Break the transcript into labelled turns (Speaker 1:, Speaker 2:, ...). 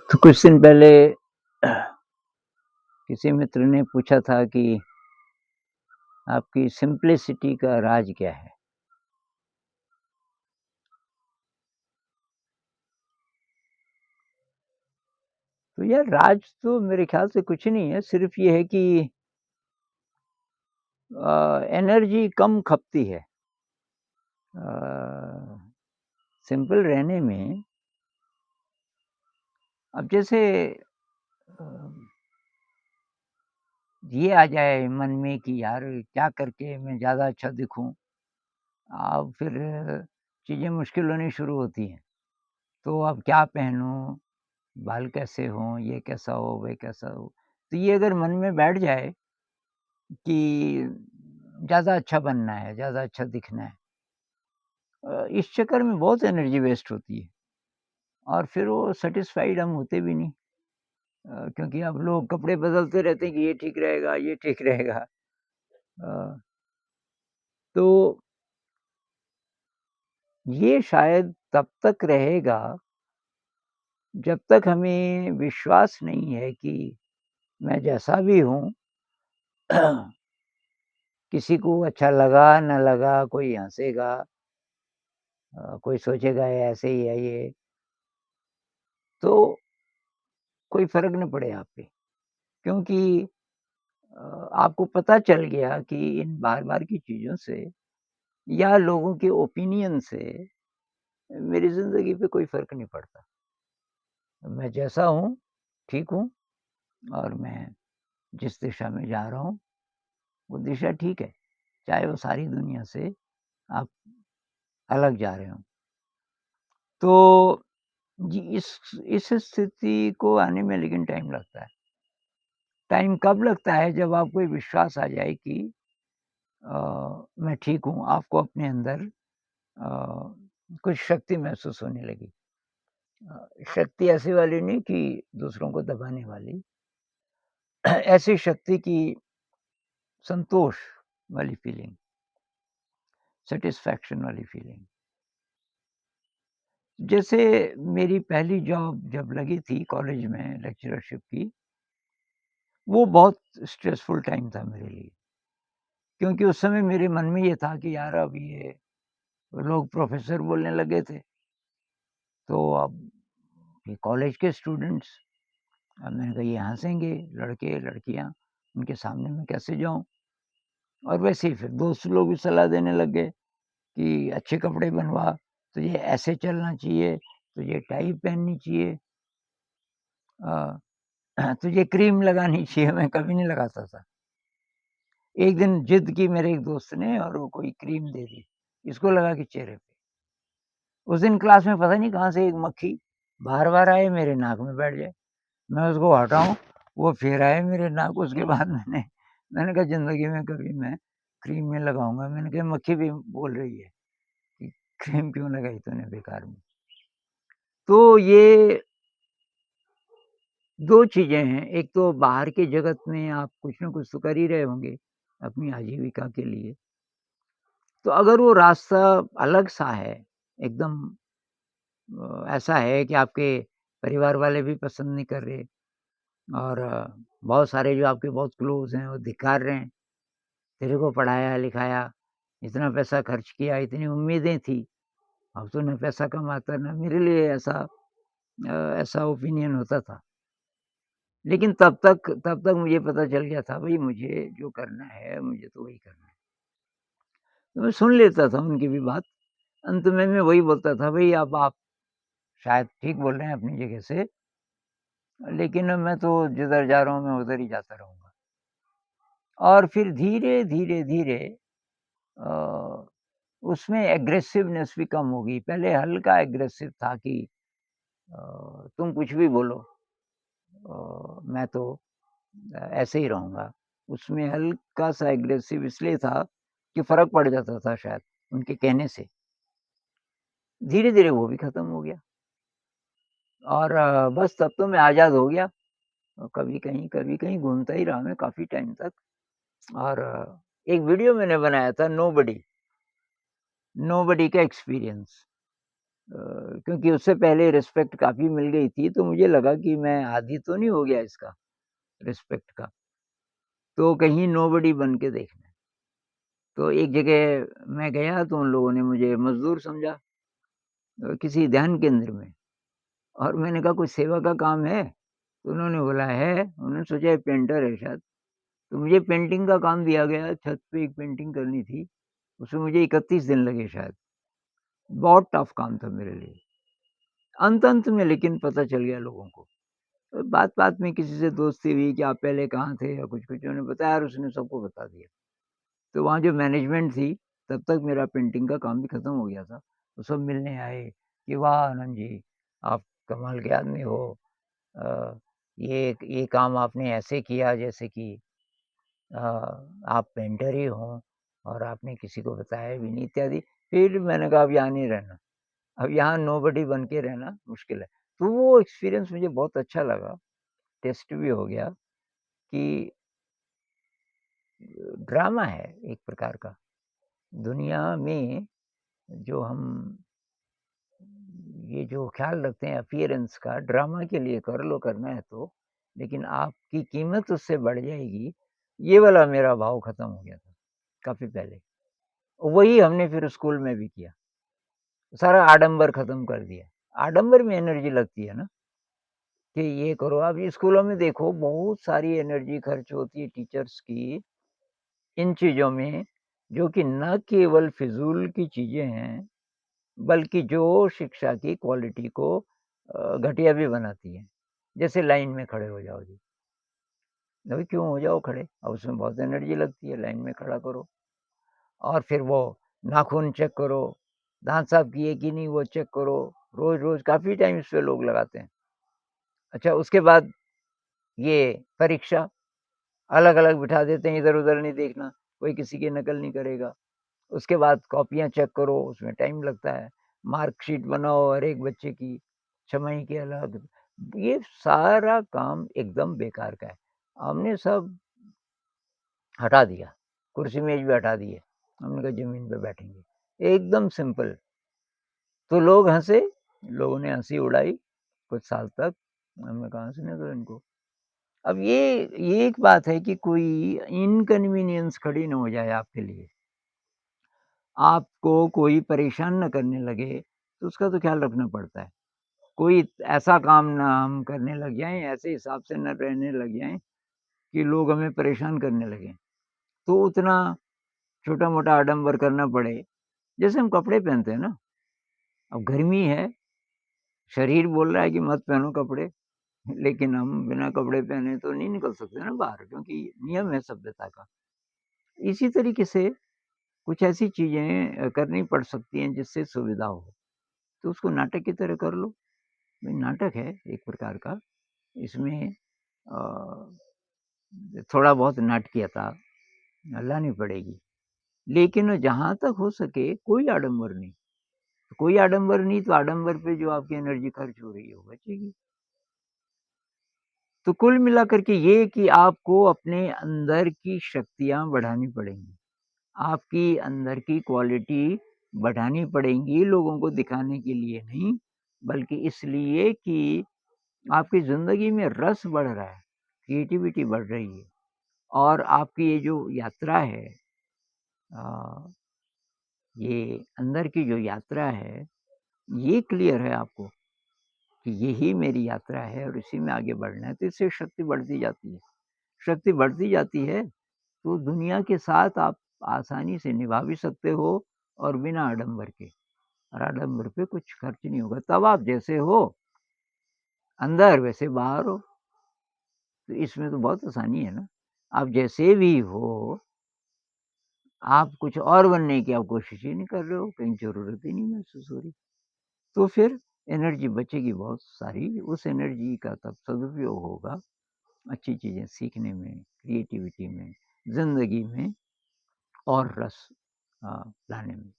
Speaker 1: तो कुछ दिन पहले किसी मित्र ने पूछा था कि आपकी सिंप्लिसिटी का राज क्या है? तो यार राज तो मेरे ख़्याल से कुछ नहीं है, सिर्फ़ ये है कि एनर्जी कम खपती है। अ, सिंपल रहने में अब जैसे अ, ये आ जाए मन में कि यार क्या करके मैं ज़्यादा अच्छा दिखूँ, अब फिर चीज़ें मुश्किल होनी शुरू होती हैं। तो अब क्या पहनूँ? बाल कैसे हों, ये कैसा हो, वो कैसा हो। तो ये अगर मन में बैठ जाए कि ज़्यादा अच्छा बनना है, ज़्यादा अच्छा दिखना है इस चक्कर में बहुत एनर्जी वेस्ट होती है और फिर वो सैटिस्फाइड हम होते भी नहीं क्योंकि अब लोग कपड़े बदलते रहते हैं कि ये ठीक रहेगा, ये ठीक रहेगा। अ, तो ये शायद तब तक रहेगा जब तक हमें विश्वास नहीं है कि मैं जैसा भी हूँ किसी को अच्छा लगा, ना लगा, कोई हँसेगा कोई सोचेगा ये ऐसे ही है ये, तो कोई फ़र्क नहीं पड़े आप पे। क्योंकि आपको पता चल गया कि इन बार-बार की चीज़ों से या लोगों के ओपिनियन से मेरी ज़िंदगी पे कोई फ़र्क नहीं पड़ता। मैं जैसा हूँ, ठीक हूँ और मैं जिस दिशा में जा रहा हूँ, वो दिशा ठीक है। चाहे वो सारी दुनिया से आप अलग जा रहे हों। तो जी, इस स्थिति को आने में लेकिन टाइम लगता है। टाइम कब लगता है जब आपको ये विश्वास आ जाए कि मैं ठीक हूँ, आपको अपने अंदर कुछ शक्ति महसूस होने लगी। शक्ति ऐसी वाली नहीं कि दूसरों को दबाने वाली, ऐसी शक्ति कि संतोष वाली फीलिंग, सैटिस्फैक्शन वाली फीलिंग। जैसे मेरी पहली जॉब जब लगी थी कॉलेज में लेक्चरशिप की, वो बहुत स्ट्रेसफुल टाइम था मेरे लिए। क्योंकि उस समय मेरे मन में ये था कि यार अब ये लोग प्रोफ़ेसर बोलने लगे थे, तो अब ये कॉलेज के स्टूडेंट्स अब मैंने कहा ये हँसेंगे लड़के-लड़कियाँ, उनके सामने मैं कैसे जाऊँ? और वैसे ही फिर दोस्त लोग भी सलाह देने लग गए कि अच्छे कपड़े बनवा, तुझे ऐसे चलना चाहिए, तुझे टाई पहननी चाहिए अ, तुझे क्रीम लगानी चाहिए, मैं कभी नहीं लगाता था। एक दिन जिद की मेरे एक दोस्त ने और वो कोई क्रीम दे दी, इसको लगा के चेहरे पे। उस दिन क्लास में पता नहीं कहाँ से एक मक्खी बार-बार आए मेरे नाक में बैठ जाए। मैं उसको हटाऊँ, वो फिर आए मेरे नाक उसके बाद मैंने कहा ज़िंदगी में कभी मैं क्रीम नहीं लगाऊँगा। मैंने कहा मक्खी भी बोल रही है कि क्रीम क्यों लगाई तूने बेकार में। तो ये 2 चीज़ें हैं, एक तो बाहर के जगत में आप कुछ न कुछ तो कर ही रहे होंगे अपनी आजीविका के लिए। तो अगर वो रास्ता अलग-सा है, एकदम ऐसा है कि आपके परिवार वाले भी पसंद नहीं कर रहे और बहुत सारे जो आपके बहुत क्लोज़ हैं वो धिक्कार रहे हैं, तेरे को पढ़ाया-लिखाया, इतना पैसा खर्च किया, इतनी उम्मीदें थी, अब तो ना पैसा कमाता ना मेरे लिए ऐसा ओपिनियन होता था। लेकिन तब तक मुझे पता चल गया था भई मुझे जो करना है, मुझे तो वही करना है। तो मैं सुन लेता था उनकी भी बात, अंत में मैं वही बोलता था भई अब आप शायद ठीक बोल रहे हैं अपनी जगह से, लेकिन अब मैं तो जिधर जा रहा हूँ मैं उधर ही जाता रहूँगा। और फिर धीरे-धीरे अ, उसमें एग्रेसिवनेस भी कम हो गई। पहले हल्का एग्रेसिव था कि अ, तुम कुछ भी बोलो मैं तो ऐसे ही रहूँगा। उसमें हल्का-सा एग्रेसिव इसलिए था कि फ़र्क पड़ जाता था शायद उनके कहने से। धीरे-धीरे वो भी खत्म हो गया और बस तब तो मैं आज़ाद हो गया। कभी कहीं घूमता ही रहा मैं काफ़ी टाइम तक और एक वीडियो मैंने बनाया था नोबडी, नोबडी का एक्सपीरियंस। क्योंकि उससे पहले रिस्पेक्ट काफ़ी मिल गई थी, तो मुझे लगा कि मैं आदी तो नहीं हो गया इसका, रिस्पेक्ट का, तो कहीं नोबडी बन के देखना है। तो एक जगह मैं गया तो उन लोगों ने मुझे मज़दूर समझा किसी ध्यान केंद्र में और मैंने कहा कोई सेवा का काम है? तो उन्होंने बोला है, उन्होंने सोचा ये पेंटर है शायद, तो मुझे पेंटिंग का काम दिया गया, छत पे एक पेंटिंग करनी थी, उसमें मुझे 31 दिन लगे शायद, बहुत टफ काम था मेरे लिए। अंत-अंत में लेकिन पता चल गया लोगों को। तो बात-बात में किसी से दोस्ती हुई कि आप पहले कहाँ थे या कुछ-कुछ उन्होंने बताया और उसने सबको बता दिया। तो वहाँ जो मैनेजमेंट थी, तब तक मेरा पेंटिंग का काम भी खत्म हो गया था। तो सब मिलने आए कि वाह आनंद जी, आप कमाल के आदमी हो। अ, ये काम आपने ऐसे किया जैसे कि अ, आप पेंटर ही हों और आपने किसी को बताया भी नहीं इत्यादि। फिर मैंने कहा अब यहाँ नहीं रहना, अब यहाँ नोबडी बन के रहना मुश्किल है। तो वो एक्सपीरियंस मुझे बहुत अच्छा लगा, टेस्ट भी हो गया कि ड्रामा है एक प्रकार का। दुनिया में जो हम ये जो ख़्याल रखते हैं अपीयरेंस का, ड्रामा के लिए कर लो करना है तो, लेकिन आपकी कीमत उससे बढ़ जाएगी, ये वाला मेरा भाव ख़त्म हो गया था, काफ़ी पहले। वही हमने फिर स्कूल में भी किया, सारा आडंबर ख़त्म कर दिया। आडंबर में एनर्जी लगती है ना, कि ये करो, आप स्कूलों में देखो बहुत सारी एनर्जी खर्च होती है टीचर्स की इन चीज़ों में, जो कि न केवल फ़िज़ूल की चीज़ें हैं, बल्कि जो शिक्षा की क्वालिटी को घटिया भी बनाती हैं। जैसे लाइन में खड़े हो जाओ जी, अभी क्यों हो जाओ खड़े? अब उसमें बहुत एनर्जी लगती है, लाइन में खड़ा करो और फिर वो नाखून चेक करो, दाँत साफ किए कि नहीं वो चेक करो, रोज़-रोज़ काफ़ी टाइम इस पे लोग लगाते हैं। अच्छा उसके बाद ये परीक्षा, अलग-अलग बिठा देते हैं, इधर-उधर नहीं देखना, कोई किसी की नकल नहीं करेगा। उसके बाद कॉपियाँ चेक करो, उसमें टाइम लगता है। मार्कशीट बनाओ हर एक बच्चे की, छमाही की अलग। ये सारा काम एकदम बेकार का है। हमने सब हटा दिया, कुर्सी-मेज़ भी हटा दिए। हमने कहा ज़मीन पे बैठेंगे, एकदम सिंपल। तो लोग हँसे, लोगों ने हँसी उड़ाई कुछ साल तक। हमने कहा हँसने दो इनको। अब ये एक बात है कि कोई इनकन्वीनियंस खड़ी ना हो जाए आपके लिए। आपको कोई परेशान ना करने लगे, तो उसका तो ख़्याल रखना पड़ता है। कोई ऐसा काम ना हम करने लग जाएँ, ऐसे हिसाब से ना रहने लग जाएँ कि लोग हमें परेशान करने लगें। तो उतना छोटा-मोटा आडंबर करना पड़े। जैसे हम कपड़े पहनते हैं ना, अब गर्मी है, शरीर बोल रहा है कि मत पहनो कपड़े, लेकिन हम बिना कपड़े पहने तो नहीं निकल सकते ना बाहर क्योंकि नियम है सभ्यता का। इसी तरीके से कुछ ऐसी चीज़ें करनी पड़ सकती हैं जिससे सुविधा हो, तो उसको नाटक की तरह कर लो। भाई नाटक है एक प्रकार का, इसमें अ, थोड़ा बहुत नाटकीयता लानी पड़ेगी। लेकिन जहाँ तक हो सके कोई आडंबर नहीं, कोई आडंबर नहीं तो आडंबर पे जो आपकी एनर्जी खर्च हो रही है वो बचेगी। तो कुल मिलाकर के ये कि आपको अपने अंदर की शक्तियाँ बढ़ानी पड़ेंगी। आपकी अंदर की क्वालिटी बढ़ानी पड़ेंगी लोगों को दिखाने के लिए नहीं, बल्कि इसलिए कि आपकी ज़िंदगी में रस बढ़ रहा है, क्रिएटिविटी बढ़ रही है और आपकी ये जो यात्रा है अ, ये अंदर की जो यात्रा है, ये क्लियर है आपको कि यही मेरी यात्रा है और इसी में आगे बढ़ना है, तो इससे शक्ति बढ़ती जाती है। शक्ति बढ़ती जाती है, तो दुनिया के साथ आप आसानी से निभा भी सकते हो और बिना आडंबर के। और आडंबर पे कुछ खर्च नहीं होगा, तब आप जैसे हो, अंदर वैसे बाहर हो, तो इसमें तो बहुत आसानी है ना। आप जैसे भी हो, आप कुछ और बनने की आप कोशिश ही नहीं कर रहे हो, कहीं ज़रूरत ही नहीं महसूस हो रही। तो फिर एनर्जी बचेगी बहुत सारी, उस एनर्जी का तब सदुपयोग होगा, अच्छी चीज़ें सीखने में, क्रिएटिविटी में, ज़िंदगी में और रस लाने में।